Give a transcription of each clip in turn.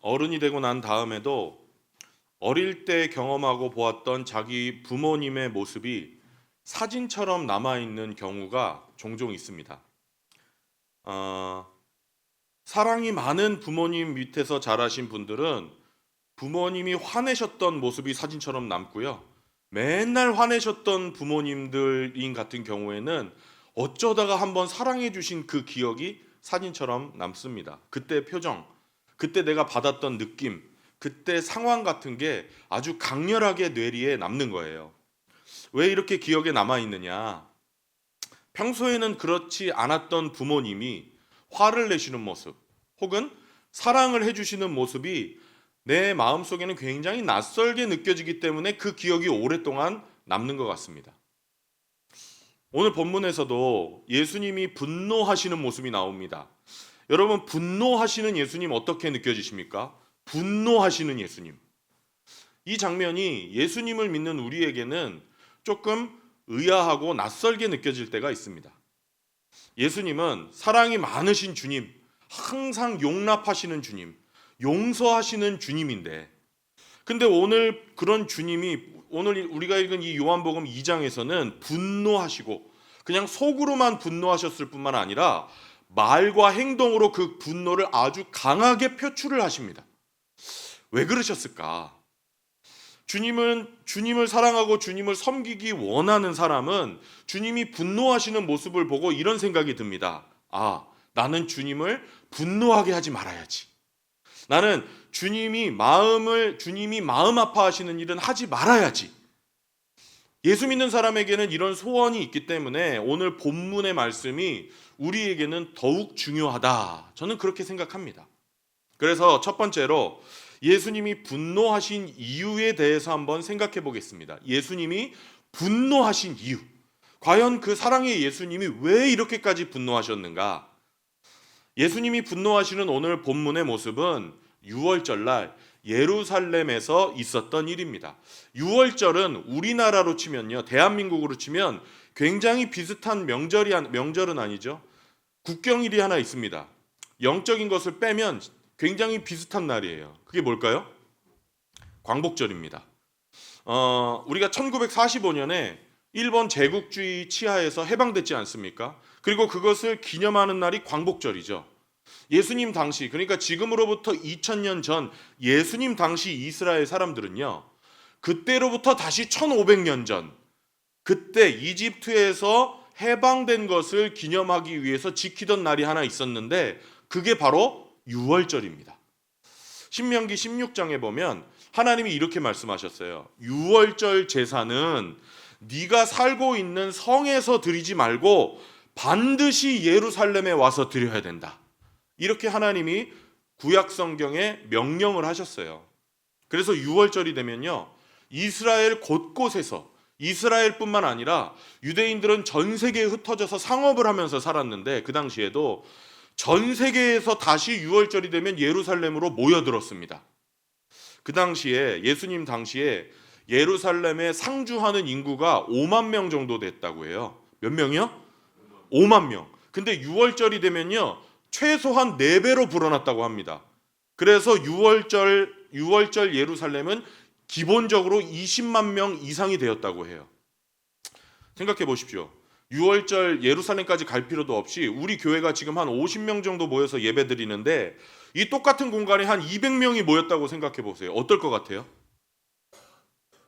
어른이 되고 난 다음에도 어릴 때 경험하고 보았던 자기 부모님의 모습이 사진처럼 남아있는 경우가 종종 있습니다. 어, 사랑이 많은 부모님 밑에서 자라신 분들은 부모님이 화내셨던 모습이 사진처럼 남고요. 맨날 화내셨던 부모님들인 같은 경우에는 어쩌다가 한번 사랑해 주신 그 기억이 사진처럼 남습니다. 그때 표정, 그때 내가 받았던 느낌, 그때 상황 같은 게 아주 강렬하게 뇌리에 남는 거예요. 왜 이렇게 기억에 남아 있느냐? 평소에는 그렇지 않았던 부모님이 화를 내시는 모습, 혹은 사랑을 해주시는 모습이 내 마음속에는 굉장히 낯설게 느껴지기 때문에 그 기억이 오랫동안 남는 것 같습니다. 오늘 본문에서도 예수님이 분노하시는 모습이 나옵니다. 여러분, 분노하시는 예수님 어떻게 느껴지십니까? 분노하시는 예수님. 이 장면이 예수님을 믿는 우리에게는 조금 의아하고 낯설게 느껴질 때가 있습니다. 예수님은 사랑이 많으신 주님, 항상 용납하시는 주님, 용서하시는 주님인데, 근데 오늘 그런 주님이 오늘 우리가 읽은 이 요한복음 2장에서는 분노하시고 그냥 속으로만 분노하셨을 뿐만 아니라 말과 행동으로 그 분노를 아주 강하게 표출을 하십니다. 왜 그러셨을까? 주님을 사랑하고 주님을 섬기기 원하는 사람은 주님이 분노하시는 모습을 보고 이런 생각이 듭니다. 아, 나는 주님을 분노하게 하지 말아야지. 나는 주님이 마음 아파하시는 일은 하지 말아야지. 예수 믿는 사람에게는 이런 소원이 있기 때문에 오늘 본문의 말씀이 우리에게는 더욱 중요하다. 저는 그렇게 생각합니다. 그래서 첫 번째로 예수님이 분노하신 이유에 대해서 한번 생각해 보겠습니다. 예수님이 분노하신 이유. 과연 그 사랑의 예수님이 왜 이렇게까지 분노하셨는가? 예수님이 분노하시는 오늘 본문의 모습은 유월절날 예루살렘에서 있었던 일입니다. 유월절은 우리나라로 치면요, 대한민국으로 치면 굉장히 비슷한 명절은 아니죠. 국경일이 하나 있습니다. 영적인 것을 빼면 굉장히 비슷한 날이에요. 그게 뭘까요? 광복절입니다. 우리가 1945년에 일본 제국주의 치하에서 해방됐지 않습니까? 그리고 그것을 기념하는 날이 광복절이죠. 예수님 당시, 그러니까 지금으로부터 2000년 전 예수님 당시 이스라엘 사람들은요, 그때로부터 다시 1500년 전, 그때 이집트에서 해방된 것을 기념하기 위해서 지키던 날이 하나 있었는데 그게 바로 유월절입니다. 신명기 16장에 보면 하나님이 이렇게 말씀하셨어요. 유월절 제사는 네가 살고 있는 성에서 드리지 말고 반드시 예루살렘에 와서 드려야 된다. 이렇게 하나님이 구약 성경에 명령을 하셨어요. 그래서 유월절이 되면요, 이스라엘 곳곳에서, 이스라엘뿐만 아니라 유대인들은 전 세계에 흩어져서 상업을 하면서 살았는데 그 당시에도 전 세계에서 다시 유월절이 되면 예루살렘으로 모여들었습니다. 그 당시에 예수님 당시에 예루살렘에 상주하는 인구가 5만 명 정도 됐다고 해요. 몇 명이요? 5만 명. 근데 유월절이 되면요, 최소한 4배로 불어났다고 합니다. 그래서 유월절 예루살렘은 기본적으로 20만 명 이상이 되었다고 해요. 생각해 보십시오. 6월절 예루살렘까지 갈 필요도 없이 우리 교회가 지금 한 50명 정도 모여서 예배 드리는데 이 똑같은 공간에 한 200명이 모였다고 생각해 보세요. 어떨 것 같아요?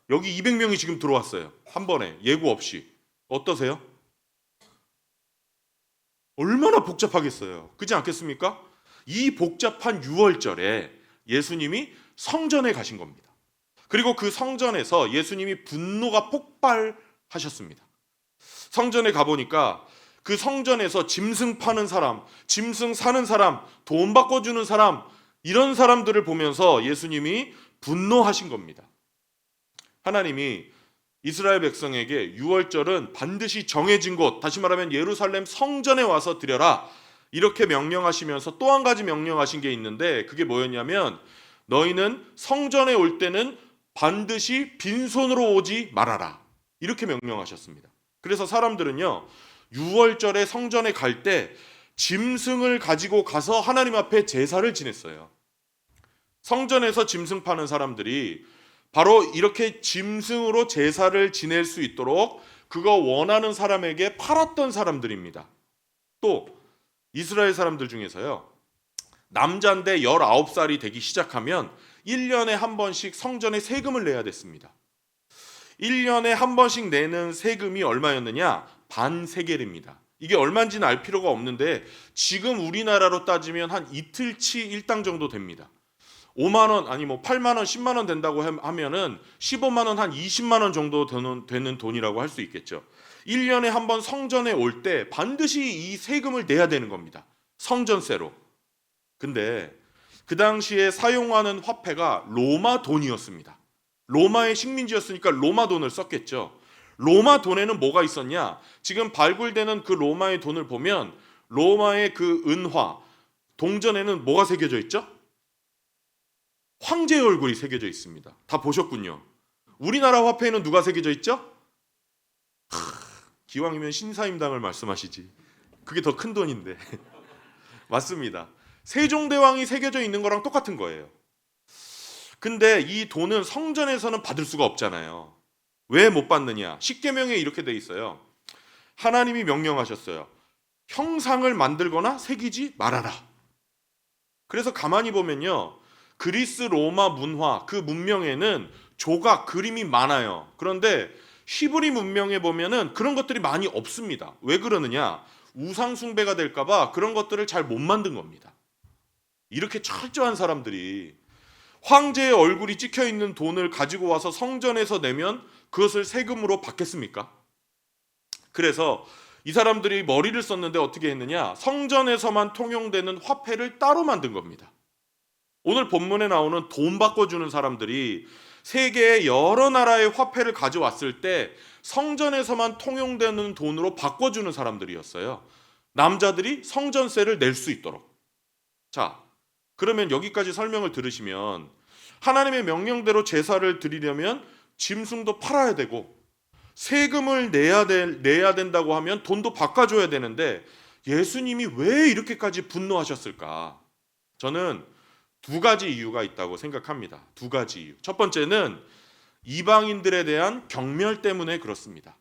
여기 200명이 지금 들어왔어요. 한 번에 예고 없이. 어떠세요? 얼마나 복잡하겠어요. 그렇지 않겠습니까? 이 복잡한 6월절에 예수님이 성전에 가신 겁니다. 그리고 그 성전에서 예수님이 분노가 폭발하셨습니다. 성전에 가보니까 그 성전에서 짐승 파는 사람, 짐승 사는 사람, 돈 바꿔주는 사람, 이런 사람들을 보면서 예수님이 분노하신 겁니다. 하나님이 이스라엘 백성에게 유월절은 반드시 정해진 곳, 다시 말하면 예루살렘 성전에 와서 드려라, 이렇게 명령하시면서 또 한 가지 명령하신 게 있는데 그게 뭐였냐면 너희는 성전에 올 때는 반드시 빈손으로 오지 말아라, 이렇게 명령하셨습니다. 그래서 사람들은요, 유월절에 성전에 갈 때 짐승을 가지고 가서 하나님 앞에 제사를 지냈어요. 성전에서 짐승 파는 사람들이 바로 이렇게 짐승으로 제사를 지낼 수 있도록 그거 원하는 사람에게 팔았던 사람들입니다. 또 이스라엘 사람들 중에서요, 남자인데 19살이 되기 시작하면 1년에 한 번씩 성전에 세금을 내야 됐습니다. 1년에 한 번씩 내는 세금이 얼마였느냐? 반세겔입니다. 이게 얼마인지는 알 필요가 없는데 지금 우리나라로 따지면 한 이틀치 일당 정도 됩니다. 5만 원 아니 뭐 8만 원, 10만 원 된다고 하면은 15만 원, 한 20만 원 정도 되는 돈이라고 할 수 있겠죠. 1년에 한 번 성전에 올 때 반드시 이 세금을 내야 되는 겁니다. 성전세로. 근데 그 당시에 사용하는 화폐가 로마 돈이었습니다. 로마의 식민지였으니까 로마 돈을 썼겠죠. 로마 돈에는 뭐가 있었냐? 지금 발굴되는 그 로마의 돈을 보면 로마의 그 은화, 동전에는 뭐가 새겨져 있죠? 황제의 얼굴이 새겨져 있습니다. 다 보셨군요. 우리나라 화폐에는 누가 새겨져 있죠? 기왕이면 신사임당을 말씀하시지. 그게 더 큰 돈인데. 맞습니다. 세종대왕이 새겨져 있는 거랑 똑같은 거예요. 근데 이 돈은 성전에서는 받을 수가 없잖아요. 왜 못 받느냐? 십계명에 이렇게 돼 있어요. 하나님이 명령하셨어요. 형상을 만들거나 새기지 말아라. 그래서 가만히 보면요, 그리스 로마 문화, 그 문명에는 조각, 그림이 많아요. 그런데 히브리 문명에 보면은 그런 것들이 많이 없습니다. 왜 그러느냐? 우상 숭배가 될까봐 그런 것들을 잘 못 만든 겁니다. 이렇게 철저한 사람들이 황제의 얼굴이 찍혀 있는 돈을 가지고 와서 성전에서 내면 그것을 세금으로 받겠습니까? 그래서 이 사람들이 머리를 썼는데 어떻게 했느냐? 성전에서만 통용되는 화폐를 따로 만든 겁니다. 오늘 본문에 나오는 돈 바꿔주는 사람들이 세계의 여러 나라의 화폐를 가져왔을 때 성전에서만 통용되는 돈으로 바꿔주는 사람들이었어요. 남자들이 성전세를 낼 수 있도록. 자, 그러면 여기까지 설명을 들으시면 하나님의 명령대로 제사를 드리려면 짐승도 팔아야 되고 세금을 내야 된다고 하면 돈도 바꿔줘야 되는데 예수님이 왜 이렇게까지 분노하셨을까? 저는 두 가지 이유가 있다고 생각합니다. 두 가지 이유. 첫 번째는 이방인들에 대한 경멸 때문에 그렇습니다.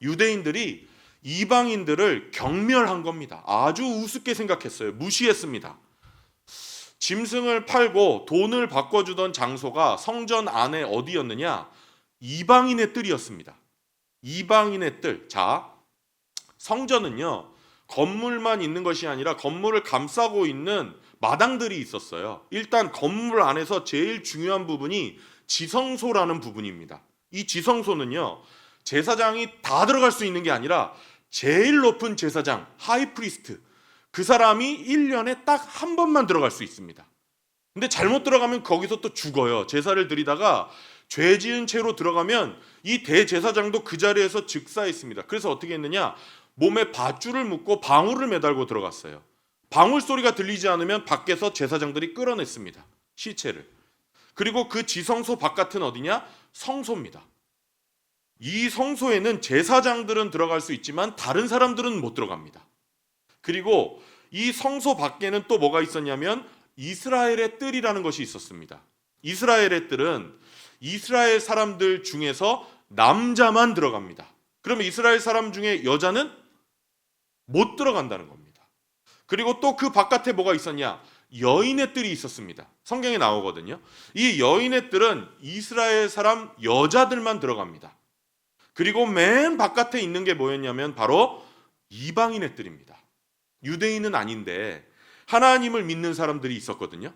유대인들이 이방인들을 경멸한 겁니다. 아주 우습게 생각했어요. 무시했습니다. 짐승을 팔고 돈을 바꿔주던 장소가 성전 안에 어디였느냐? 이방인의 뜰이었습니다. 이방인의 뜰. 자, 성전은요, 건물만 있는 것이 아니라 건물을 감싸고 있는 마당들이 있었어요. 일단 건물 안에서 제일 중요한 부분이 지성소라는 부분입니다. 이 지성소는요, 제사장이 다 들어갈 수 있는 게 아니라 제일 높은 제사장, 하이프리스트, 그 사람이 1년에 딱 한 번만 들어갈 수 있습니다. 근데 잘못 들어가면 거기서 또 죽어요. 제사를 드리다가 죄 지은 채로 들어가면 이 대제사장도 그 자리에서 즉사했습니다. 그래서 어떻게 했느냐? 몸에 밧줄을 묶고 방울을 매달고 들어갔어요. 방울 소리가 들리지 않으면 밖에서 제사장들이 끌어냈습니다. 시체를. 그리고 그 지성소 바깥은 어디냐? 성소입니다. 이 성소에는 제사장들은 들어갈 수 있지만 다른 사람들은 못 들어갑니다. 그리고 이 성소 밖에는 또 뭐가 있었냐면 이스라엘의 뜰이라는 것이 있었습니다. 이스라엘의 뜰은 이스라엘 사람들 중에서 남자만 들어갑니다. 그러면 이스라엘 사람 중에 여자는 못 들어간다는 겁니다. 그리고 또 그 바깥에 뭐가 있었냐? 여인의 뜰이 있었습니다. 성경에 나오거든요. 이 여인의 뜰은 이스라엘 사람 여자들만 들어갑니다. 그리고 맨 바깥에 있는 게 뭐였냐면 바로 이방인의 뜰입니다. 유대인은 아닌데 하나님을 믿는 사람들이 있었거든요.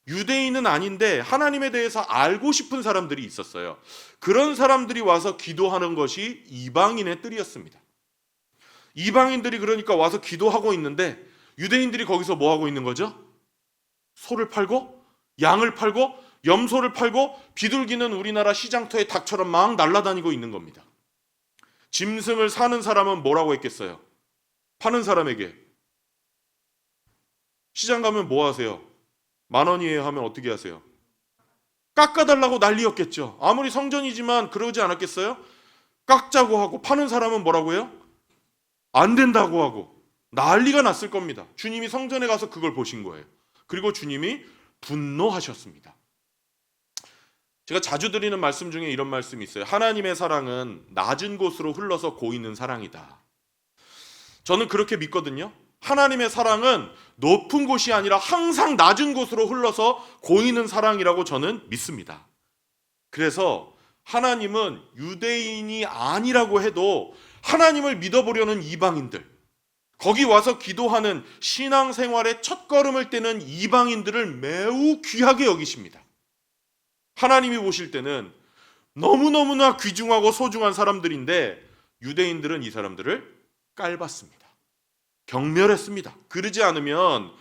유대인은 아닌데 하나님에 대해서 알고 싶은 사람들이 있었어요. 그런 사람들이 와서 기도하는 것이 이방인의 뜰이었습니다. 이방인들이 그러니까 와서 기도하고 있는데 유대인들이 거기서 뭐 하고 있는 거죠? 소를 팔고 양을 팔고 염소를 팔고 비둘기는 우리나라 시장터에 닭처럼 막 날아다니고 있는 겁니다. 짐승을 사는 사람은 뭐라고 했겠어요? 파는 사람에게 시장 가면 뭐 하세요? 10,000원이에요 하면 어떻게 하세요? 깎아달라고 난리였겠죠. 아무리 성전이지만 그러지 않았겠어요? 깎자고 하고 파는 사람은 뭐라고 해요? 안 된다고 하고 난리가 났을 겁니다. 주님이 성전에 가서 그걸 보신 거예요. 그리고 주님이 분노하셨습니다. 제가 자주 드리는 말씀 중에 이런 말씀이 있어요. 하나님의 사랑은 낮은 곳으로 흘러서 고이는 사랑이다. 저는 그렇게 믿거든요. 하나님의 사랑은 높은 곳이 아니라 항상 낮은 곳으로 흘러서 고이는 사랑이라고 저는 믿습니다. 그래서 하나님은 유대인이 아니라고 해도 하나님을 믿어보려는 이방인들, 거기 와서 기도하는 신앙생활의 첫걸음을 떼는 이방인들을 매우 귀하게 여기십니다. 하나님이 보실 때는 너무너무나 귀중하고 소중한 사람들인데 유대인들은 이 사람들을 깔봤습니다. 경멸했습니다. 그러지 않으면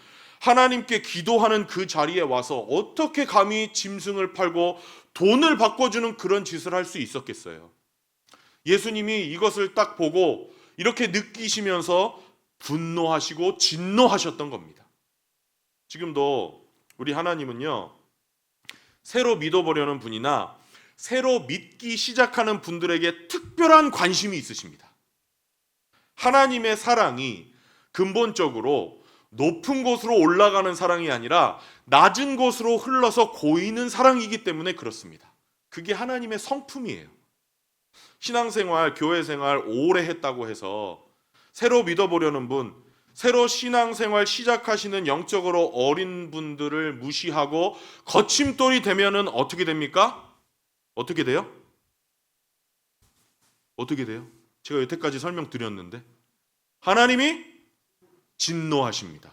하나님께 기도하는 그 자리에 와서 어떻게 감히 짐승을 팔고 돈을 바꿔주는 그런 짓을 할 수 있었겠어요. 예수님이 이것을 딱 보고 이렇게 느끼시면서 분노하시고 진노하셨던 겁니다. 지금도 우리 하나님은요, 새로 믿어보려는 분이나 새로 믿기 시작하는 분들에게 특별한 관심이 있으십니다. 하나님의 사랑이 근본적으로 높은 곳으로 올라가는 사랑이 아니라 낮은 곳으로 흘러서 고이는 사랑이기 때문에 그렇습니다. 그게 하나님의 성품이에요. 신앙생활, 교회생활 오래 했다고 해서 새로 믿어보려는 분, 새로 신앙생활 시작하시는 영적으로 어린 분들을 무시하고 거침돌이 되면은 어떻게 됩니까? 어떻게 돼요? 어떻게 돼요? 제가 여태까지 설명드렸는데 하나님이 진노하십니다.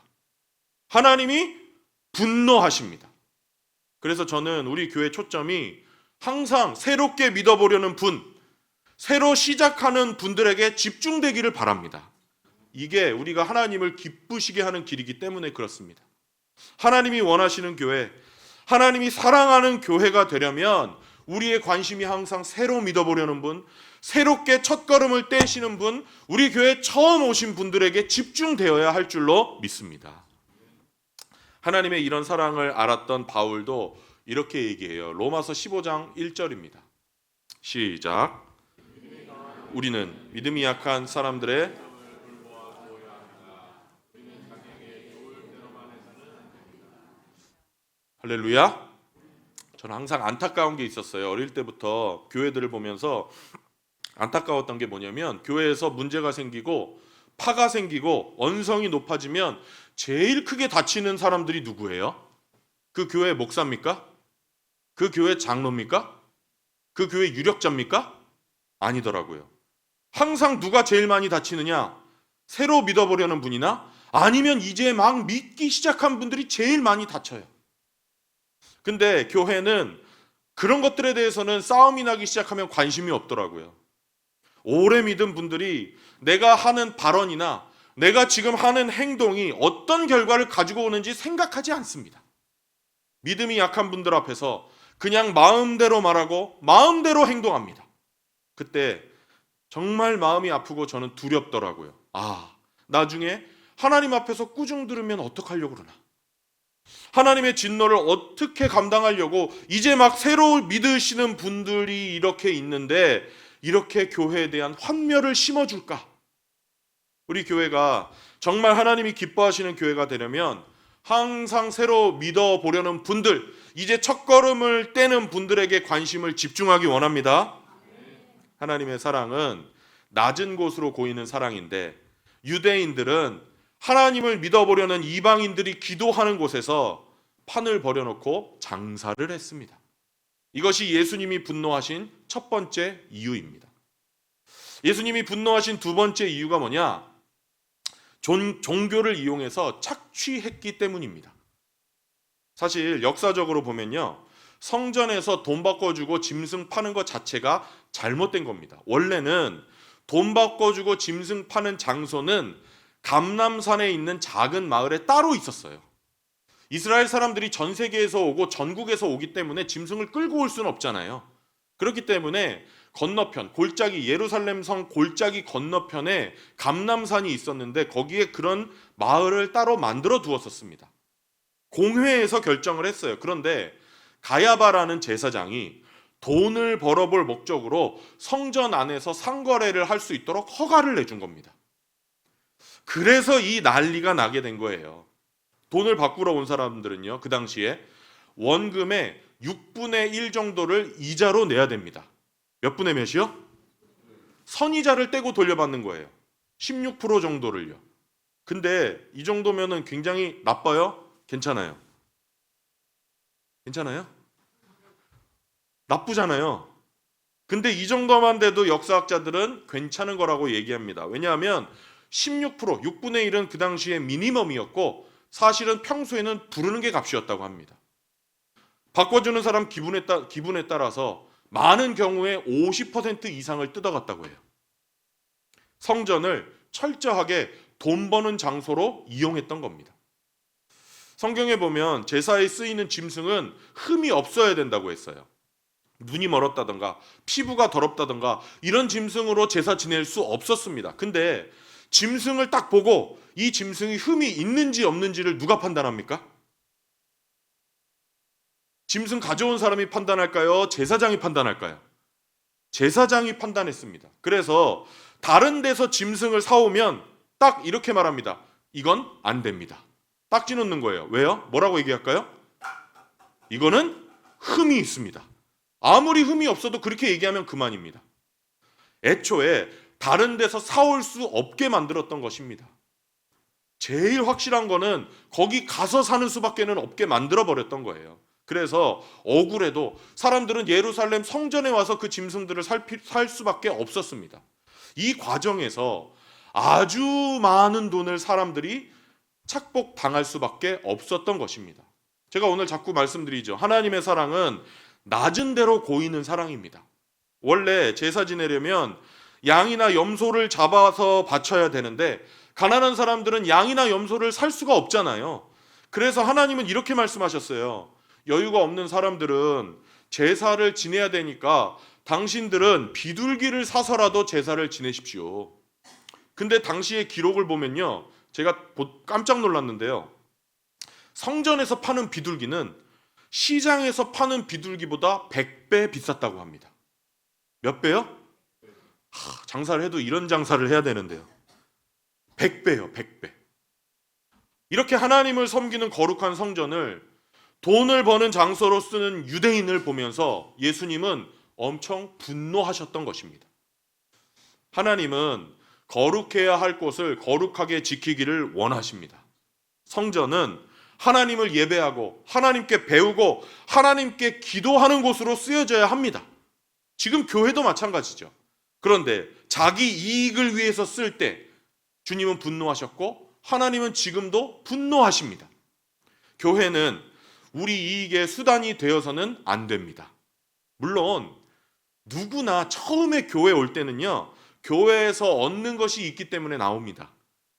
하나님이 분노하십니다. 그래서 저는 우리 교회 초점이 항상 새롭게 믿어보려는 분, 새로 시작하는 분들에게 집중되기를 바랍니다. 이게 우리가 하나님을 기쁘시게 하는 길이기 때문에 그렇습니다. 하나님이 원하시는 교회, 하나님이 사랑하는 교회가 되려면 우리의 관심이 항상 새로 믿어보려는 분, 새롭게 첫걸음을 떼시는 분, 우리 교회에 처음 오신 분들에게 집중되어야 할 줄로 믿습니다. 하나님의 이런 사랑을 알았던 바울도 이렇게 얘기해요. 로마서 15장 1절입니다. 시작. 우리는 믿음이 약한 사람들의 할렐루야. 저는 항상 안타까운 게 있었어요. 어릴 때부터 교회들을 보면서 안타까웠던 게 뭐냐면 교회에서 문제가 생기고 파가 생기고 언성이 높아지면 제일 크게 다치는 사람들이 누구예요? 그 교회 목사입니까? 그 교회 장로입니까? 그 교회 유력자입니까? 아니더라고요. 항상 누가 제일 많이 다치느냐? 새로 믿어보려는 분이나 아니면 이제 막 믿기 시작한 분들이 제일 많이 다쳐요. 근데 교회는 그런 것들에 대해서는 싸움이 나기 시작하면 관심이 없더라고요. 오래 믿은 분들이 내가 하는 발언이나 내가 지금 하는 행동이 어떤 결과를 가지고 오는지 생각하지 않습니다. 믿음이 약한 분들 앞에서 그냥 마음대로 말하고 마음대로 행동합니다. 그때 정말 마음이 아프고 저는 두렵더라고요. 나중에 하나님 앞에서 꾸중 들으면 어떡하려고 그러나? 하나님의 진노를 어떻게 감당하려고 이제 막 새로 믿으시는 분들이 이렇게 있는데 이렇게 교회에 대한 환멸을 심어줄까? 우리 교회가 정말 하나님이 기뻐하시는 교회가 되려면 항상 새로 믿어보려는 분들, 이제 첫걸음을 떼는 분들에게 관심을 집중하기 원합니다. 하나님의 사랑은 낮은 곳으로 고이는 사랑인데 유대인들은 하나님을 믿어보려는 이방인들이 기도하는 곳에서 판을 벌여놓고 장사를 했습니다. 이것이 예수님이 분노하신 첫 번째 이유입니다. 예수님이 분노하신 두 번째 이유가 뭐냐? 종교를 이용해서 착취했기 때문입니다. 사실 역사적으로 보면요, 성전에서 돈 바꿔주고 짐승 파는 것 자체가 잘못된 겁니다. 원래는 돈 바꿔주고 짐승 파는 장소는 감람산에 있는 작은 마을에 따로 있었어요. 이스라엘 사람들이 전 세계에서 오고 전국에서 오기 때문에 짐승을 끌고 올 수는 없잖아요. 그렇기 때문에 건너편, 골짜기, 예루살렘 성 골짜기 건너편에 감람산이 있었는데 거기에 그런 마을을 따로 만들어 두었었습니다. 공회에서 결정을 했어요. 그런데 가야바라는 제사장이 돈을 벌어볼 목적으로 성전 안에서 상거래를 할 수 있도록 허가를 내준 겁니다. 그래서 이 난리가 나게 된 거예요. 돈을 바꾸러 온 사람들은요, 그 당시에 원금의 6분의 1 정도를 이자로 내야 됩니다. 몇 분의 몇이요? 선이자를 떼고 돌려받는 거예요. 16% 정도를요. 근데 이 정도면은 굉장히 나빠요? 괜찮아요? 괜찮아요? 나쁘잖아요. 근데 이 정도만 돼도 역사학자들은 괜찮은 거라고 얘기합니다. 왜냐하면 16%, 6분의 1은 그 당시에 미니멈이었고 사실은 평소에는 부르는 게 값이었다고 합니다. 바꿔주는 사람 기분에 따라서 많은 경우에 50% 이상을 뜯어갔다고 해요. 성전을 철저하게 돈 버는 장소로 이용했던 겁니다. 성경에 보면 제사에 쓰이는 짐승은 흠이 없어야 된다고 했어요. 눈이 멀었다던가 피부가 더럽다던가 이런 짐승으로 제사 지낼 수 없었습니다. 근데 짐승을 딱 보고 이 짐승이 흠이 있는지 없는지를 누가 판단합니까? 짐승 가져온 사람이 판단할까요? 제사장이 판단할까요? 제사장이 판단했습니다. 그래서 다른 데서 짐승을 사오면 딱 이렇게 말합니다. 이건 안 됩니다. 딱지 놓는 거예요. 왜요? 뭐라고 얘기할까요? 이거는 흠이 있습니다. 아무리 흠이 없어도 그렇게 얘기하면 그만입니다. 애초에 다른 데서 사올 수 없게 만들었던 것입니다. 제일 확실한 거는 거기 가서 사는 수밖에는 없게 만들어 버렸던 거예요. 그래서 억울해도 사람들은 예루살렘 성전에 와서 그 짐승들을 살 수밖에 없었습니다. 이 과정에서 아주 많은 돈을 사람들이 착복당할 수밖에 없었던 것입니다. 제가 오늘 자꾸 말씀드리죠. 하나님의 사랑은 낮은 대로 고이는 사랑입니다. 원래 제사 지내려면 양이나 염소를 잡아서 바쳐야 되는데 가난한 사람들은 양이나 염소를 살 수가 없잖아요. 그래서 하나님은 이렇게 말씀하셨어요. 여유가 없는 사람들은 제사를 지내야 되니까 당신들은 비둘기를 사서라도 제사를 지내십시오. 근데 당시의 기록을 보면요. 제가 깜짝 놀랐는데요. 성전에서 파는 비둘기는 시장에서 파는 비둘기보다 100배 비쌌다고 합니다. 몇 배요? 장사를 해도 이런 장사를 해야 되는데요. 100배요, 100배. 이렇게 하나님을 섬기는 거룩한 성전을 돈을 버는 장소로 쓰는 유대인을 보면서 예수님은 엄청 분노하셨던 것입니다. 하나님은 거룩해야 할 곳을 거룩하게 지키기를 원하십니다. 성전은 하나님을 예배하고 하나님께 배우고 하나님께 기도하는 곳으로 쓰여져야 합니다. 지금 교회도 마찬가지죠. 그런데 자기 이익을 위해서 쓸 때 주님은 분노하셨고 하나님은 지금도 분노하십니다. 교회는 우리 이익의 수단이 되어서는 안 됩니다. 물론 누구나 처음에 교회 올 때는요. 교회에서 얻는 것이 있기 때문에 나옵니다.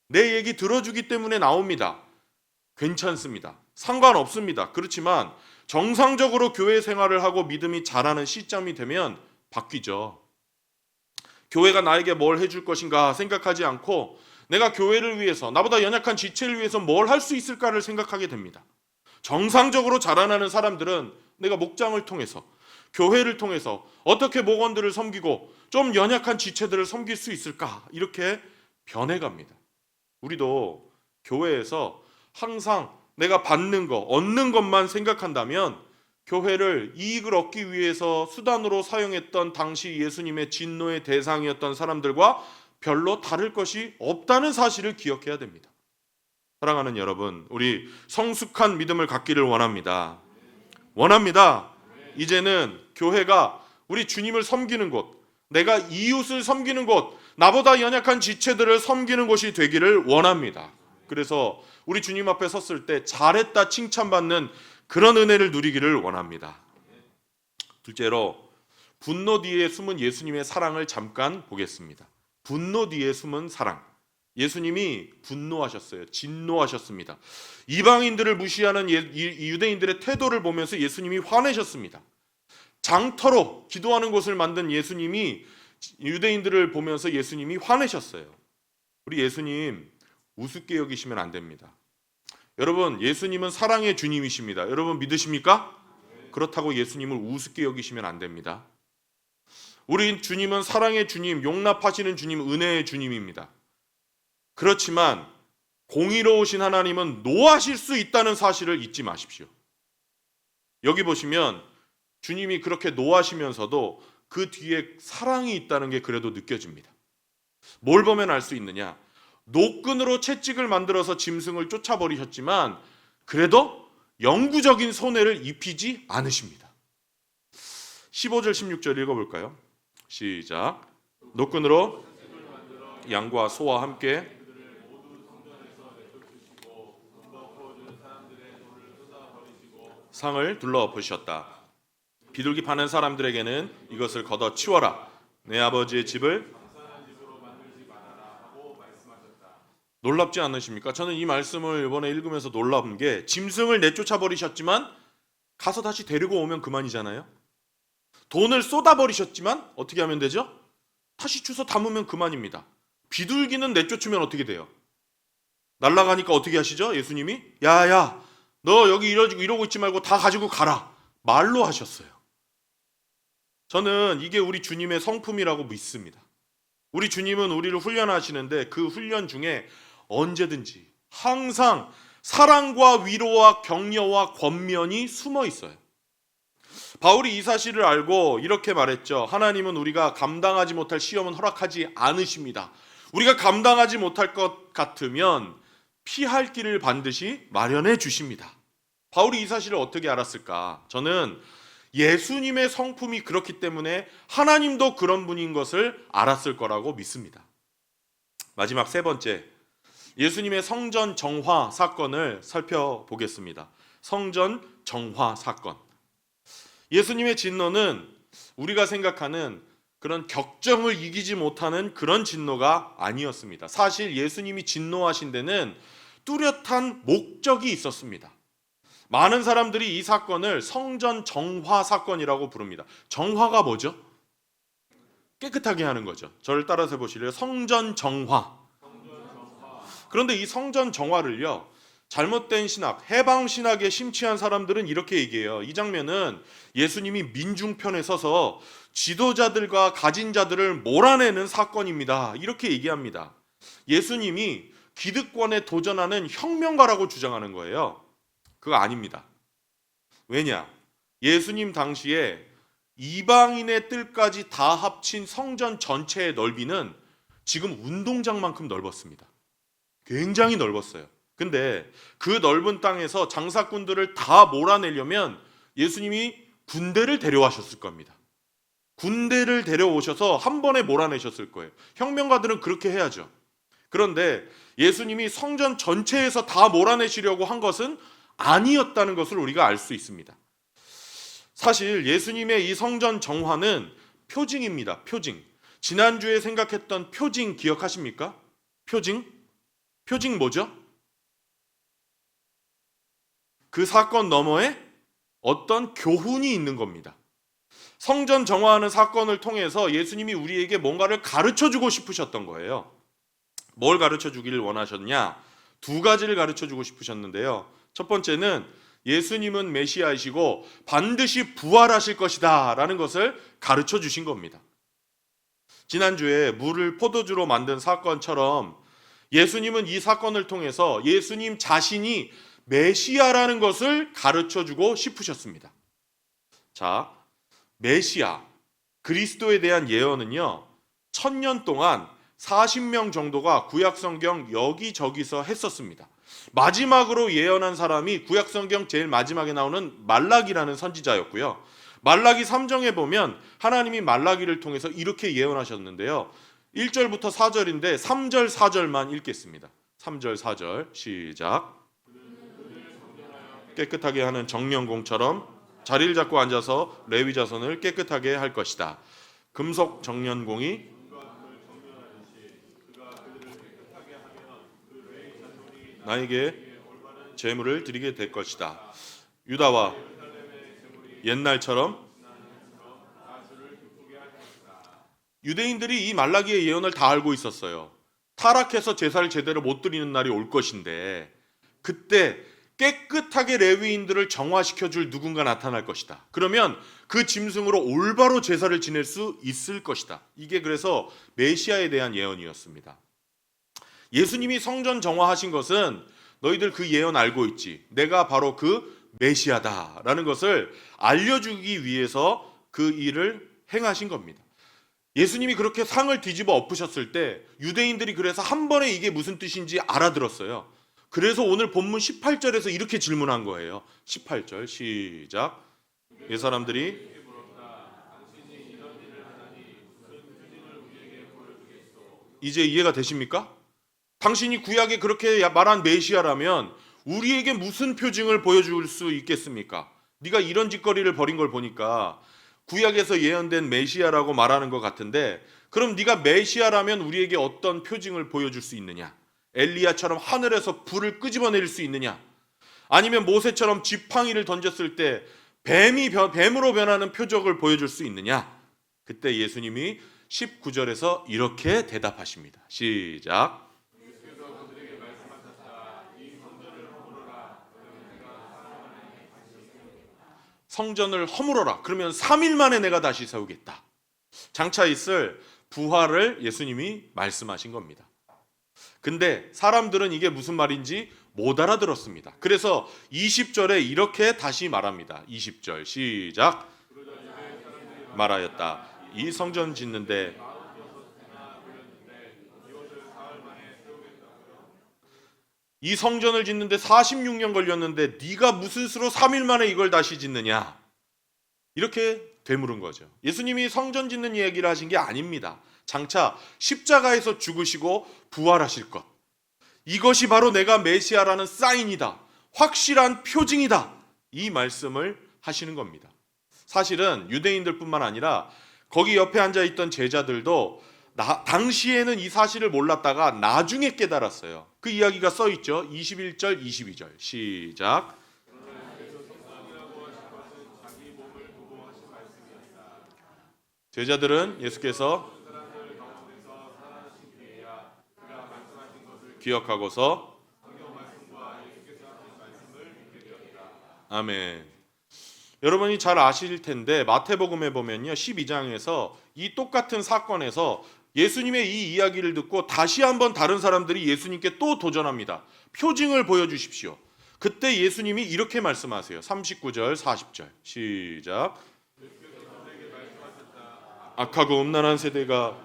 내 얘기 들어주기 때문에 나옵니다. 괜찮습니다. 상관없습니다. 그렇지만 정상적으로 교회 생활을 하고 믿음이 자라는 시점이 되면 바뀌죠. 교회가 나에게 뭘 해줄 것인가 생각하지 않고 내가 교회를 위해서 나보다 연약한 지체를 위해서 뭘 할 수 있을까를 생각하게 됩니다. 정상적으로 자라나는 사람들은 내가 목장을 통해서 교회를 통해서 어떻게 목원들을 섬기고 좀 연약한 지체들을 섬길 수 있을까 이렇게 변해갑니다. 우리도 교회에서 항상 내가 받는 거, 얻는 것만 생각한다면 교회를 이익을 얻기 위해서 수단으로 사용했던 당시 예수님의 진노의 대상이었던 사람들과 별로 다를 것이 없다는 사실을 기억해야 됩니다. 사랑하는 여러분, 우리 성숙한 믿음을 갖기를 원합니다. 이제는 교회가 우리 주님을 섬기는 곳, 내가 이웃을 섬기는 곳, 나보다 연약한 지체들을 섬기는 곳이 되기를 원합니다. 그래서 우리 주님 앞에 섰을 때 잘했다 칭찬받는 그런 은혜를 누리기를 원합니다. 둘째로 분노 뒤에 숨은 예수님의 사랑을 잠깐 보겠습니다. 분노 뒤에 숨은 사랑. 예수님이 분노하셨어요. 진노하셨습니다. 이방인들을 무시하는 유대인들의 태도를 보면서 예수님이 화내셨습니다. 장터로 기도하는 곳을 만든 예수님이 유대인들을 보면서 예수님이 화내셨어요. 우리 예수님 우습게 여기시면 안 됩니다. 여러분, 예수님은 사랑의 주님이십니다. 여러분 믿으십니까? 그렇다고 예수님을 우습게 여기시면 안 됩니다. 우리 주님은 사랑의 주님, 용납하시는 주님, 은혜의 주님입니다. 그렇지만 공의로우신 하나님은 노하실 수 있다는 사실을 잊지 마십시오. 여기 보시면 주님이 그렇게 노하시면서도 그 뒤에 사랑이 있다는 게 그래도 느껴집니다. 뭘 보면 알 수 있느냐? 노끈으로 채찍을 만들어서 짐승을 쫓아버리셨지만 그래도 영구적인 손해를 입히지 않으십니다. 15절 16절 읽어볼까요? 시작. 노끈으로 양과 소와 함께 상을 둘러엎으셨다. 비둘기 파는 사람들에게는 이것을 걷어 치워라. 내 아버지의 집을 놀랍지 않으십니까? 저는 이 말씀을 이번에 읽으면서 놀라운 게 짐승을 내쫓아 버리셨지만 가서 다시 데리고 오면 그만이잖아요. 돈을 쏟아 버리셨지만 어떻게 하면 되죠? 다시 주워 담으면 그만입니다. 비둘기는 내쫓으면 어떻게 돼요? 날아가니까 어떻게 하시죠? 예수님이 야야 너 여기 이러고 있지 말고 다 가지고 가라 말로 하셨어요. 저는 이게 우리 주님의 성품이라고 믿습니다. 우리 주님은 우리를 훈련하시는데 그 훈련 중에 언제든지 항상 사랑과 위로와 격려와 권면이 숨어 있어요. 바울이 이 사실을 알고 이렇게 말했죠. 하나님은 우리가 감당하지 못할 시험은 허락하지 않으십니다. 우리가 감당하지 못할 것 같으면 피할 길을 반드시 마련해 주십니다. 바울이 이 사실을 어떻게 알았을까? 저는 예수님의 성품이 그렇기 때문에 하나님도 그런 분인 것을 알았을 거라고 믿습니다. 마지막 세 번째, 예수님의 성전 정화 사건을 살펴보겠습니다. 성전 정화 사건. 예수님의 진노는 우리가 생각하는 그런 격정을 이기지 못하는 그런 진노가 아니었습니다. 사실 예수님이 진노하신 데는 뚜렷한 목적이 있었습니다. 많은 사람들이 이 사건을 성전 정화 사건이라고 부릅니다. 정화가 뭐죠? 깨끗하게 하는 거죠. 저를 따라서 해보실래요? 성전 정화. 그런데 이 성전 정화를요, 잘못된 신학, 해방 신학에 심취한 사람들은 이렇게 얘기해요. 이 장면은 예수님이 민중편에 서서 지도자들과 가진 자들을 몰아내는 사건입니다. 이렇게 얘기합니다. 예수님이 기득권에 도전하는 혁명가라고 주장하는 거예요. 그거 아닙니다. 왜냐? 예수님 당시에 이방인의 뜰까지 다 합친 성전 전체의 넓이는 지금 운동장만큼 넓었습니다. 굉장히 넓었어요. 근데 그 넓은 땅에서 장사꾼들을 다 몰아내려면 예수님이 군대를 데려와셨을 겁니다. 군대를 데려오셔서 한 번에 몰아내셨을 거예요. 혁명가들은 그렇게 해야죠. 그런데 예수님이 성전 전체에서 다 몰아내시려고 한 것은 아니었다는 것을 우리가 알 수 있습니다. 사실 예수님의 이 성전 정화는 표징입니다. 표징. 지난주에 생각했던 표징 기억하십니까? 표징? 표징 뭐죠? 그 사건 너머에 어떤 교훈이 있는 겁니다. 성전 정화하는 사건을 통해서 예수님이 우리에게 뭔가를 가르쳐주고 싶으셨던 거예요. 뭘 가르쳐주기를 원하셨냐? 두 가지를 가르쳐주고 싶으셨는데요. 첫 번째는 예수님은 메시아이시고 반드시 부활하실 것이다 라는 것을 가르쳐 주신 겁니다. 지난주에 물을 포도주로 만든 사건처럼 예수님은 이 사건을 통해서 예수님 자신이 메시아라는 것을 가르쳐주고 싶으셨습니다. 자, 메시아, 그리스도에 대한 예언은요, 1000년 동안 40명 정도가 구약성경 여기저기서 했었습니다. 마지막으로 예언한 사람이 구약성경 제일 마지막에 나오는 말라기라는 선지자였고요. 말라기 3장에 보면 하나님이 말라기를 통해서 이렇게 예언하셨는데요. 1절부터 4절인데 3절 4절만 읽겠습니다. 3절 4절 시작. 깨끗하게 하는 정령공처럼 자리를 잡고 앉아서 레위 자손을 깨끗하게 할 것이다. 금속 정련공이 나에게 제물을 드리게 될 것이다. 유다와 옛날처럼 유대인들이 이 말라기의 예언을 다 알고 있었어요. 타락해서 제사를 제대로 못 드리는 날이 올 것인데 그때 깨끗하게 레위인들을 정화시켜줄 누군가 나타날 것이다. 그러면 그 짐승으로 올바로 제사를 지낼 수 있을 것이다. 이게 그래서 메시아에 대한 예언이었습니다. 예수님이 성전 정화하신 것은 너희들 그 예언 알고 있지. 내가 바로 그 메시아다라는 것을 알려주기 위해서 그 일을 행하신 겁니다. 예수님이 그렇게 상을 뒤집어 엎으셨을 때 유대인들이 그래서 한 번에 이게 무슨 뜻인지 알아들었어요. 그래서 오늘 본문 18절에서 이렇게 질문한 거예요. 18절 시작. 이 사람들이 이제 이해가 되십니까? 당신이 구약에 그렇게 말한 메시아라면 우리에게 무슨 표징을 보여줄 수 있겠습니까? 네가 이런 짓거리를 벌인 걸 보니까 구약에서 예언된 메시아라고 말하는 것 같은데, 그럼 네가 메시아라면 우리에게 어떤 표징을 보여줄 수 있느냐? 엘리야처럼 하늘에서 불을 끄집어낼 수 있느냐? 아니면 모세처럼 지팡이를 던졌을 때 뱀으로 변하는 표적을 보여줄 수 있느냐? 그때 예수님이 19절에서 이렇게 대답하십니다. 시작. 성전을 허물어라. 그러면 3일 만에 내가 다시 세우겠다. 장차 있을 부활을 예수님이 말씀하신 겁니다. 근데 사람들은 이게 무슨 말인지 못 알아들었습니다. 그래서 20절에 이렇게 다시 말합니다. 20절 시작. 말하였다. 이 성전 짓는데 이 성전을 짓는데 46년 걸렸는데 네가 무슨 수로 3일 만에 이걸 다시 짓느냐? 이렇게 되물은 거죠. 예수님이 성전 짓는 얘기를 하신 게 아닙니다. 장차 십자가에서 죽으시고 부활하실 것. 이것이 바로 내가 메시아라는 사인이다. 확실한 표징이다. 이 말씀을 하시는 겁니다. 사실은 유대인들뿐만 아니라 거기 옆에 앉아있던 제자들도 당시에는 이 사실을 몰랐다가 나중에 깨달았어요. 그 이야기가 써있죠. 21절 22절 시작. 제자들은 예수께서 기억하고서 아멘. 여러분이 잘 아실 텐데 마태복음에 보면요 12장에서 이 똑같은 사건에서 예수님의 이 이야기를 듣고 다시 한번 다른 사람들이 예수님께 또 도전합니다. 표징을 보여주십시오. 그때 예수님이 이렇게 말씀하세요. 39절 40절 시작. 악하고 음란한 세대가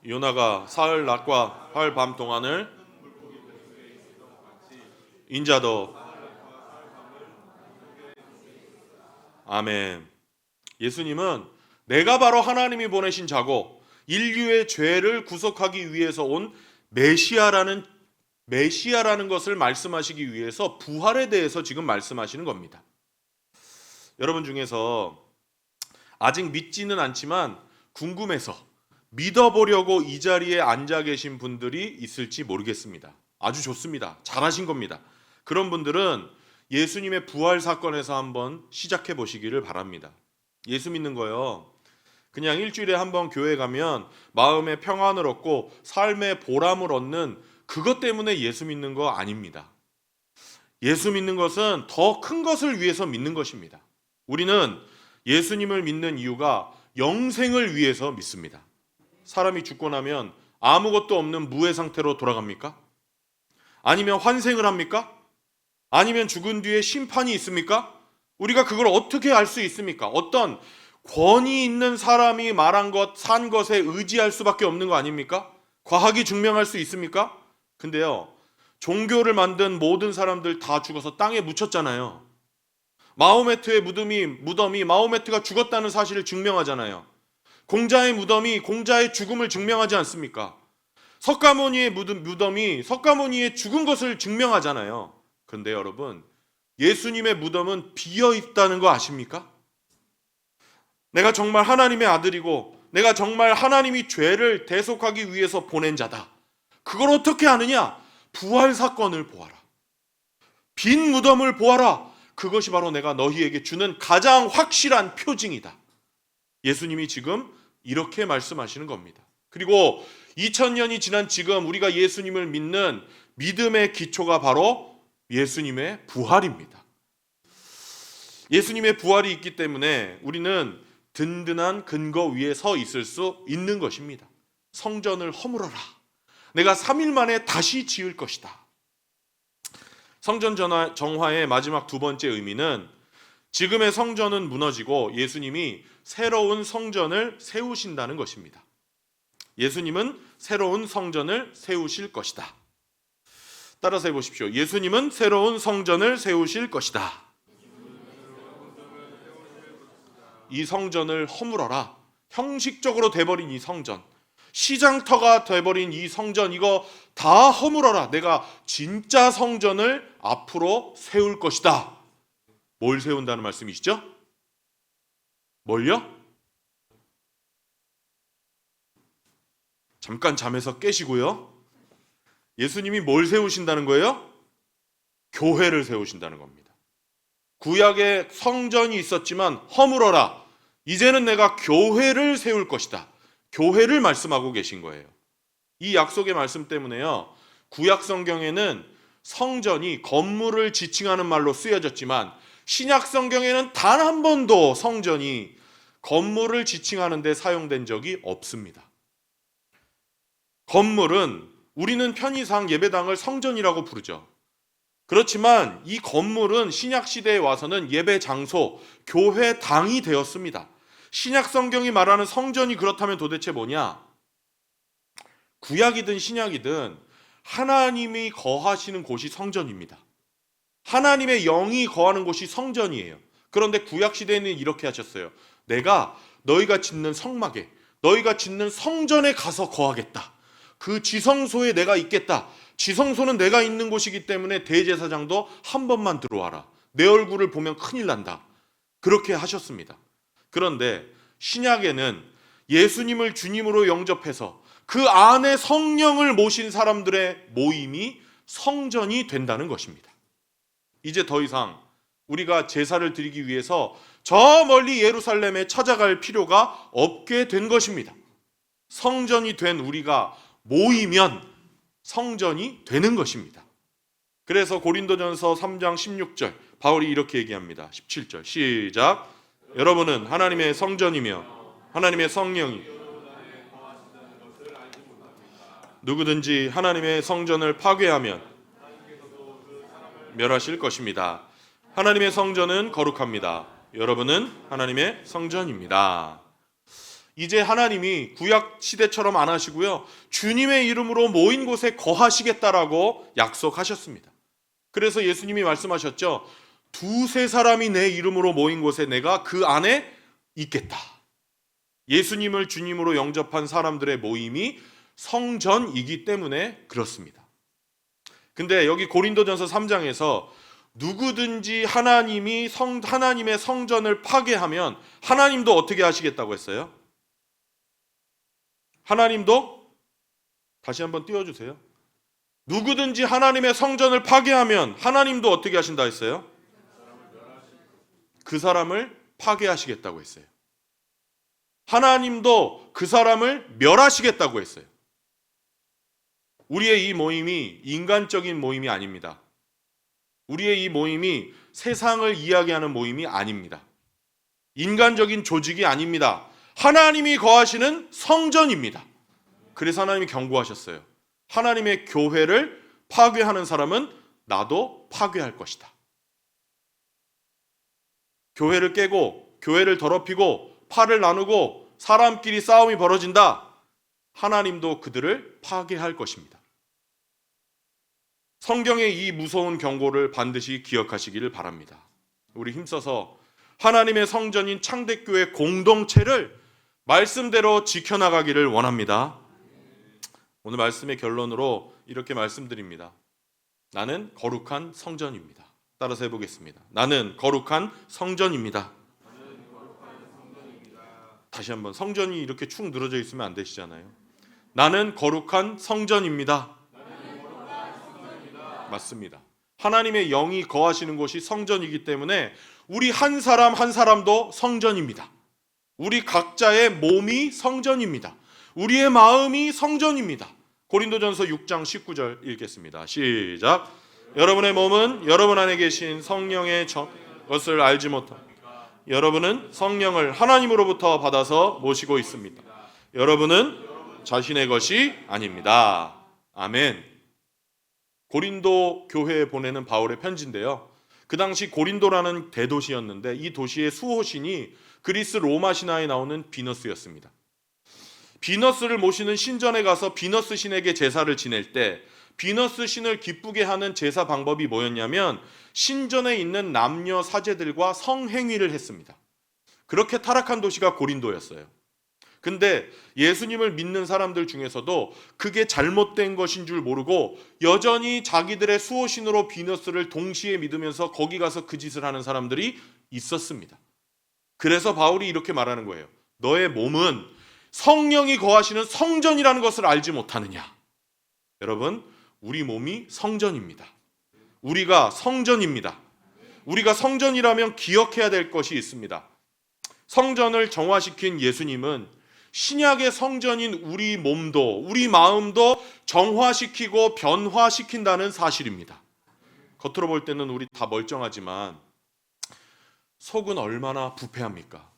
요나가 사흘 낮과 사흘 밤 동안을 인자도 아멘. 예수님은 내가 바로 하나님이 보내신 자고 인류의 죄를 구속하기 위해서 온 메시아라는 것을 말씀하시기 위해서 부활에 대해서 지금 말씀하시는 겁니다. 여러분 중에서 아직 믿지는 않지만 궁금해서 믿어보려고 이 자리에 앉아 계신 분들이 있을지 모르겠습니다. 아주 좋습니다. 잘하신 겁니다. 그런 분들은 예수님의 부활 사건에서 한번 시작해 보시기를 바랍니다. 예수 믿는 거요. 그냥 일주일에 한번 교회 가면 마음의 평안을 얻고 삶의 보람을 얻는 그것 때문에 예수 믿는 거 아닙니다. 예수 믿는 것은 더 큰 것을 위해서 믿는 것입니다. 우리는 예수님을 믿는 이유가 영생을 위해서 믿습니다. 사람이 죽고 나면 아무것도 없는 무의 상태로 돌아갑니까? 아니면 환생을 합니까? 아니면 죽은 뒤에 심판이 있습니까? 우리가 그걸 어떻게 알 수 있습니까? 어떤 권위 있는 사람이 말한 것, 산 것에 의지할 수밖에 없는 거 아닙니까? 과학이 증명할 수 있습니까? 근데요, 종교를 만든 모든 사람들 다 죽어서 땅에 묻혔잖아요. 마호메트의 무덤이 마호메트가 죽었다는 사실을 증명하잖아요. 공자의 무덤이 공자의 죽음을 증명하지 않습니까? 석가모니의 무덤이 석가모니의 죽은 것을 증명하잖아요. 그런데 여러분, 예수님의 무덤은 비어 있다는 거 아십니까? 내가 정말 하나님의 아들이고 내가 정말 하나님이 죄를 대속하기 위해서 보낸 자다. 그걸 어떻게 아느냐? 부활 사건을 보아라. 빈 무덤을 보아라. 그것이 바로 내가 너희에게 주는 가장 확실한 표징이다. 예수님이 지금 이렇게 말씀하시는 겁니다. 그리고 2000년이 지난 지금 우리가 예수님을 믿는 믿음의 기초가 바로 예수님의 부활입니다. 예수님의 부활이 있기 때문에 우리는 든든한 근거 위에 서 있을 수 있는 것입니다. 성전을 허물어라. 내가 3일 만에 다시 지을 것이다. 성전 정화의 마지막 두 번째 의미는 지금의 성전은 무너지고 예수님이 새로운 성전을 세우신다는 것입니다. 예수님은 새로운 성전을 세우실 것이다. 따라서 해보십시오. 예수님은 새로운 성전을 세우실 것이다. 이 성전을 허물어라. 형식적으로 돼버린 이 성전, 시장터가 돼버린 이 성전, 이거 다 허물어라. 내가 진짜 성전을 앞으로 세울 것이다. 뭘 세운다는 말씀이시죠? 뭘요? 잠깐 잠에서 깨시고요. 예수님이 뭘 세우신다는 거예요? 교회를 세우신다는 겁니다. 구약에 성전이 있었지만 허물어라. 이제는 내가 교회를 세울 것이다. 교회를 말씀하고 계신 거예요. 이 약속의 말씀 때문에요, 구약 성경에는 성전이 건물을 지칭하는 말로 쓰여졌지만 신약 성경에는 단 한 번도 성전이 건물을 지칭하는 데 사용된 적이 없습니다. 건물은 우리는 편의상 예배당을 성전이라고 부르죠. 그렇지만 이 건물은 신약 시대에 와서는 예배 장소, 교회당이 되었습니다. 신약 성경이 말하는 성전이 그렇다면 도대체 뭐냐? 구약이든 신약이든 하나님이 거하시는 곳이 성전입니다. 하나님의 영이 거하는 곳이 성전이에요. 그런데 구약 시대에는 이렇게 하셨어요. 내가 너희가 짓는 성막에, 너희가 짓는 성전에 가서 거하겠다. 그 지성소에 내가 있겠다. 지성소는 내가 있는 곳이기 때문에 대제사장도 한 번만 들어와라. 내 얼굴을 보면 큰일 난다. 그렇게 하셨습니다. 그런데 신약에는 예수님을 주님으로 영접해서 그 안에 성령을 모신 사람들의 모임이 성전이 된다는 것입니다. 이제 더 이상 우리가 제사를 드리기 위해서 저 멀리 예루살렘에 찾아갈 필요가 없게 된 것입니다. 성전이 된 우리가 모이면 성전이 되는 것입니다. 그래서 고린도전서 3장 16절 바울이 이렇게 얘기합니다. 17절 시작. 여러분은 하나님의 성전이며 하나님의 성령이 누구든지 하나님의 성전을 파괴하면 멸하실 것입니다. 하나님의 성전은 거룩합니다. 여러분은 하나님의 성전입니다. 이제 하나님이 구약 시대처럼 안 하시고요, 주님의 이름으로 모인 곳에 거하시겠다라고 약속하셨습니다. 그래서 예수님이 말씀하셨죠. 두세 사람이 내 이름으로 모인 곳에 내가 그 안에 있겠다. 예수님을 주님으로 영접한 사람들의 모임이 성전이기 때문에 그렇습니다. 근데 여기 고린도전서 3장에서 누구든지 하나님의 성전을 파괴하면 하나님도 어떻게 하시겠다고 했어요? 하나님도 다시 한번 띄워주세요. 누구든지 하나님의 성전을 파괴하면 하나님도 어떻게 하신다 했어요? 그 사람을 파괴하시겠다고 했어요. 하나님도 그 사람을 멸하시겠다고 했어요. 우리의 이 모임이 인간적인 모임이 아닙니다. 우리의 이 모임이 세상을 이야기하는 모임이 아닙니다. 인간적인 조직이 아닙니다. 하나님이 거하시는 성전입니다. 그래서 하나님이 경고하셨어요. 하나님의 교회를 파괴하는 사람은 나도 파괴할 것이다. 교회를 깨고 교회를 더럽히고 팔을 나누고 사람끼리 싸움이 벌어진다. 하나님도 그들을 파괴할 것입니다. 성경의 이 무서운 경고를 반드시 기억하시기를 바랍니다. 우리 힘써서 하나님의 성전인 창대교회 공동체를 말씀대로 지켜나가기를 원합니다. 오늘 말씀의 결론으로 이렇게 말씀드립니다. 나는 거룩한 성전입니다. 따라서 해보겠습니다. 나는 거룩한 성전입니다. 다시 한번, 성전이 이렇게 축 늘어져 있으면 안 되시잖아요. 나는 거룩한 성전입니다. 맞습니다. 하나님의 영이 거하시는 곳이 성전이기 때문에 우리 한 사람 한 사람도 성전입니다. 우리 각자의 몸이 성전입니다. 우리의 마음이 성전입니다. 고린도전서 6장 19절 읽겠습니다. 시작. 여러분의 몸은 여러분 안에 계신 성령의 것을 알지 못합니까? 여러분은 성령을 하나님으로부터 받아서 모시고 있습니다. 여러분은 자신의 것이 아닙니다. 아멘. 고린도 교회에 보내는 바울의 편지인데요. 그 당시 고린도라는 대도시였는데 이 도시의 수호신이 그리스 로마 신화에 나오는 비너스였습니다. 비너스를 모시는 신전에 가서 비너스 신에게 제사를 지낼 때 비너스 신을 기쁘게 하는 제사 방법이 뭐였냐면 신전에 있는 남녀 사제들과 성행위를 했습니다. 그렇게 타락한 도시가 고린도였어요. 근데 예수님을 믿는 사람들 중에서도 그게 잘못된 것인 줄 모르고 여전히 자기들의 수호신으로 비너스를 동시에 믿으면서 거기 가서 그 짓을 하는 사람들이 있었습니다. 그래서 바울이 이렇게 말하는 거예요. 너의 몸은 성령이 거하시는 성전이라는 것을 알지 못하느냐. 여러분, 우리 몸이 성전입니다. 우리가 성전입니다. 우리가 성전이라면 기억해야 될 것이 있습니다. 성전을 정화시킨 예수님은 신약의 성전인 우리 몸도 우리 마음도 정화시키고 변화시킨다는 사실입니다. 겉으로 볼 때는 우리 다 멀쩡하지만 속은 얼마나 부패합니까?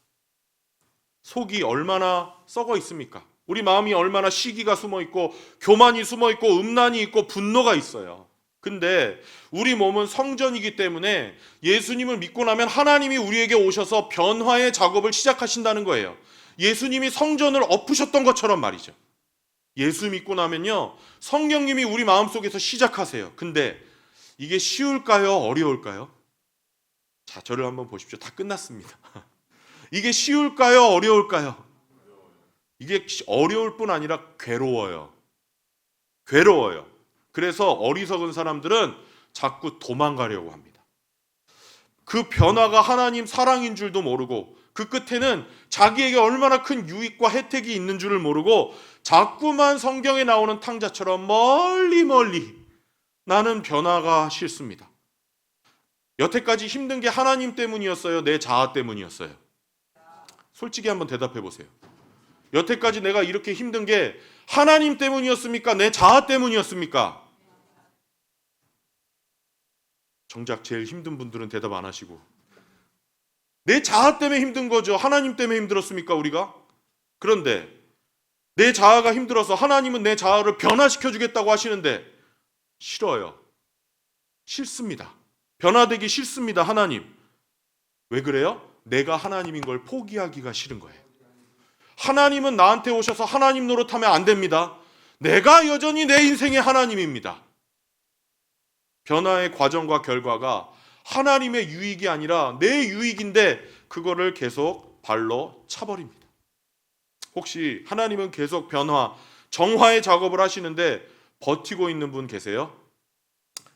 속이 얼마나 썩어 있습니까? 우리 마음이 얼마나 시기가 숨어 있고 교만이 숨어 있고 음란이 있고 분노가 있어요. 근데 우리 몸은 성전이기 때문에 예수님을 믿고 나면 하나님이 우리에게 오셔서 변화의 작업을 시작하신다는 거예요. 예수님이 성전을 엎으셨던 것처럼 말이죠. 예수 믿고 나면요, 성령님이 우리 마음속에서 시작하세요. 근데 이게 쉬울까요? 어려울까요? 자, 저를 한번 보십시오. 다 끝났습니다. 이게 쉬울까요? 어려울까요? 이게 어려울 뿐 아니라 괴로워요. 괴로워요. 그래서 어리석은 사람들은 자꾸 도망가려고 합니다. 그 변화가 하나님 사랑인 줄도 모르고 그 끝에는 자기에게 얼마나 큰 유익과 혜택이 있는 줄을 모르고 자꾸만 성경에 나오는 탕자처럼 멀리 나는 변화가 싫습니다. 여태까지 힘든 게 하나님 때문이었어요? 내 자아 때문이었어요? 솔직히 한번 대답해 보세요. 여태까지 내가 이렇게 힘든 게 하나님 때문이었습니까? 내 자아 때문이었습니까? 정작 제일 힘든 분들은 대답 안 하시고 내 자아 때문에 힘든 거죠. 하나님 때문에 힘들었습니까, 우리가? 그런데 내 자아가 힘들어서 하나님은 내 자아를 변화시켜 주겠다고 하시는데 싫어요. 싫습니다. 변화되기 싫습니다, 하나님. 왜 그래요? 내가 하나님인 걸 포기하기가 싫은 거예요. 하나님은 나한테 오셔서 하나님 노릇하면 안 됩니다. 내가 여전히 내 인생의 하나님입니다. 변화의 과정과 결과가 하나님의 유익이 아니라 내 유익인데 그거를 계속 발로 차버립니다. 혹시 하나님은 계속 변화, 정화의 작업을 하시는데 버티고 있는 분 계세요?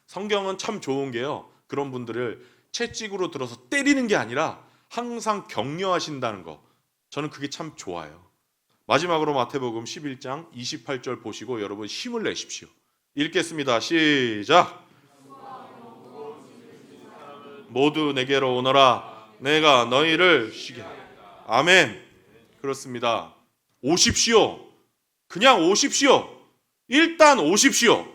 성경은 참 좋은 게요, 그런 분들을 채찍으로 들어서 때리는 게 아니라 항상 격려하신다는 거, 저는 그게 참 좋아요. 마지막으로 마태복음 11장 28절 보시고 여러분 힘을 내십시오. 읽겠습니다. 시작. 모두 내게로 오너라. 내가 너희를 쉬게 하겠다. 아멘. 그렇습니다. 오십시오. 그냥 오십시오. 일단 오십시오.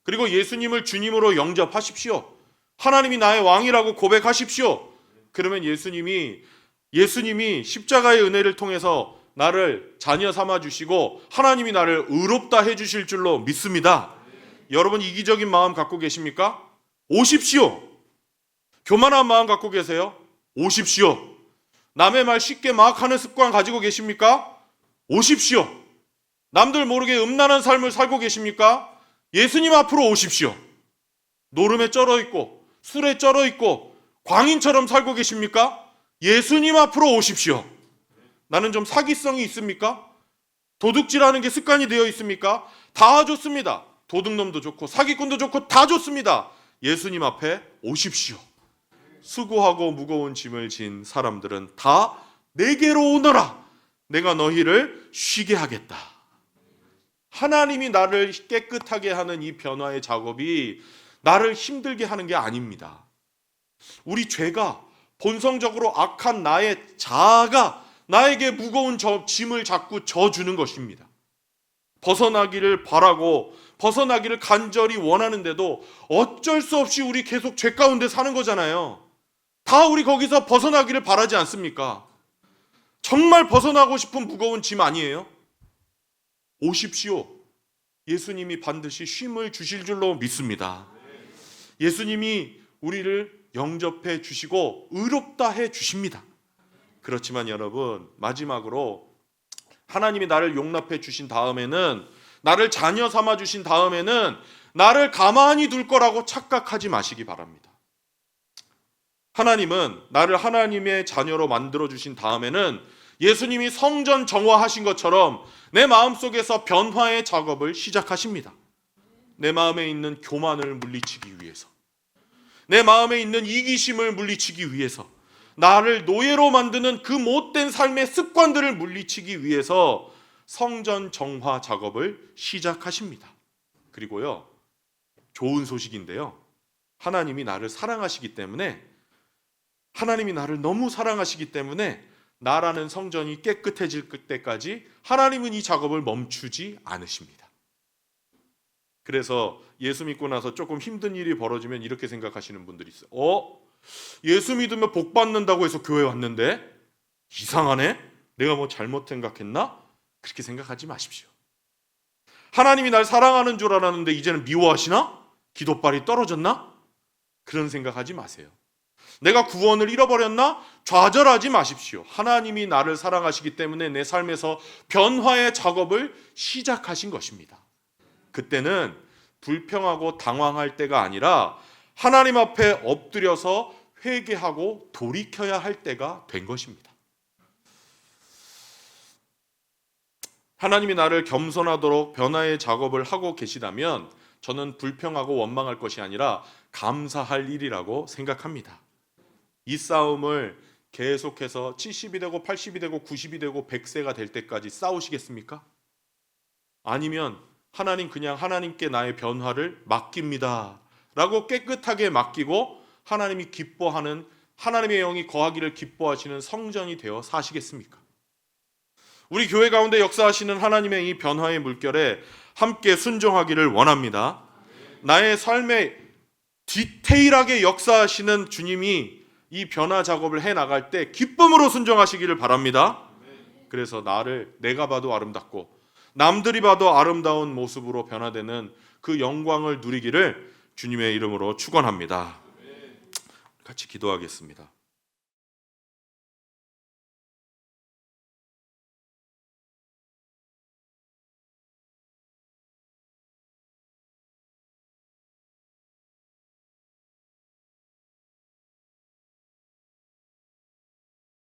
그리고 예수님을 주님으로 영접하십시오. 하나님이 나의 왕이라고 고백하십시오. 그러면 예수님이 십자가의 은혜를 통해서 나를 자녀 삼아 주시고 하나님이 나를 의롭다 해 주실 줄로 믿습니다. 여러분 이기적인 마음 갖고 계십니까? 오십시오. 교만한 마음 갖고 계세요? 오십시오. 남의 말 쉽게 막 하는 습관 가지고 계십니까? 오십시오. 남들 모르게 음란한 삶을 살고 계십니까? 예수님 앞으로 오십시오. 노름에 쩔어 있고 술에 쩔어 있고 광인처럼 살고 계십니까? 예수님 앞으로 오십시오. 나는 좀 사기성이 있습니까? 도둑질하는 게 습관이 되어 있습니까? 다 좋습니다. 도둑놈도 좋고 사기꾼도 좋고 다 좋습니다. 예수님 앞에 오십시오. 수고하고 무거운 짐을 진 사람들은 다 내게로 오너라. 내가 너희를 쉬게 하겠다. 하나님이 나를 깨끗하게 하는 이 변화의 작업이 나를 힘들게 하는 게 아닙니다. 우리 죄가 본성적으로 악한 나의 자아가 나에게 무거운 짐을 자꾸 져주는 것입니다. 벗어나기를 바라고 벗어나기를 간절히 원하는데도 어쩔 수 없이 우리 계속 죄 가운데 사는 거잖아요. 다 우리 거기서 벗어나기를 바라지 않습니까? 정말 벗어나고 싶은 무거운 짐 아니에요? 오십시오. 예수님이 반드시 쉼을 주실 줄로 믿습니다. 예수님이 우리를 영접해 주시고 의롭다 해 주십니다. 그렇지만 여러분, 마지막으로 하나님이 나를 용납해 주신 다음에는, 나를 자녀 삼아 주신 다음에는 나를 가만히 둘 거라고 착각하지 마시기 바랍니다. 하나님은 나를 하나님의 자녀로 만들어 주신 다음에는 예수님이 성전 정화하신 것처럼 내 마음속에서 변화의 작업을 시작하십니다. 내 마음에 있는 교만을 물리치기 위해서, 내 마음에 있는 이기심을 물리치기 위해서, 나를 노예로 만드는 그 못된 삶의 습관들을 물리치기 위해서 성전 정화 작업을 시작하십니다. 그리고요, 좋은 소식인데요, 하나님이 나를 사랑하시기 때문에, 하나님이 나를 너무 사랑하시기 때문에 나라는 성전이 깨끗해질 때까지 하나님은 이 작업을 멈추지 않으십니다. 그래서 예수 믿고 나서 조금 힘든 일이 벌어지면 이렇게 생각하시는 분들이 있어요. 예수 믿으면 복 받는다고 해서 교회 왔는데 이상하네? 내가 뭐 잘못 생각했나? 그렇게 생각하지 마십시오. 하나님이 날 사랑하는 줄 알았는데 이제는 미워하시나? 기도발이 떨어졌나? 그런 생각하지 마세요. 내가 구원을 잃어버렸나? 좌절하지 마십시오. 하나님이 나를 사랑하시기 때문에 내 삶에서 변화의 작업을 시작하신 것입니다. 그때는 불평하고 당황할 때가 아니라 하나님 앞에 엎드려서 회개하고 돌이켜야 할 때가 된 것입니다. 하나님이 나를 겸손하도록 변화의 작업을 하고 계시다면 저는 불평하고 원망할 것이 아니라 감사할 일이라고 생각합니다. 이 싸움을 계속해서 70이 되고 80이 되고 90이 되고 100세가 될 때까지 싸우시겠습니까? 아니면 하나님, 그냥 하나님께 나의 변화를 맡깁니다 라고 깨끗하게 맡기고 하나님이 기뻐하는, 하나님의 영이 거하기를 기뻐하시는 성전이 되어 사시겠습니까? 우리 교회 가운데 역사하시는 하나님의 이 변화의 물결에 함께 순종하기를 원합니다. 나의 삶에 디테일하게 역사하시는 주님이 이 변화 작업을 해나갈 때 기쁨으로 순종하시기를 바랍니다. 그래서 내가 봐도 아름답고 남들이 봐도 아름다운 모습으로 변화되는 그 영광을 누리기를 주님의 이름으로 축원합니다. 같이 기도하겠습니다.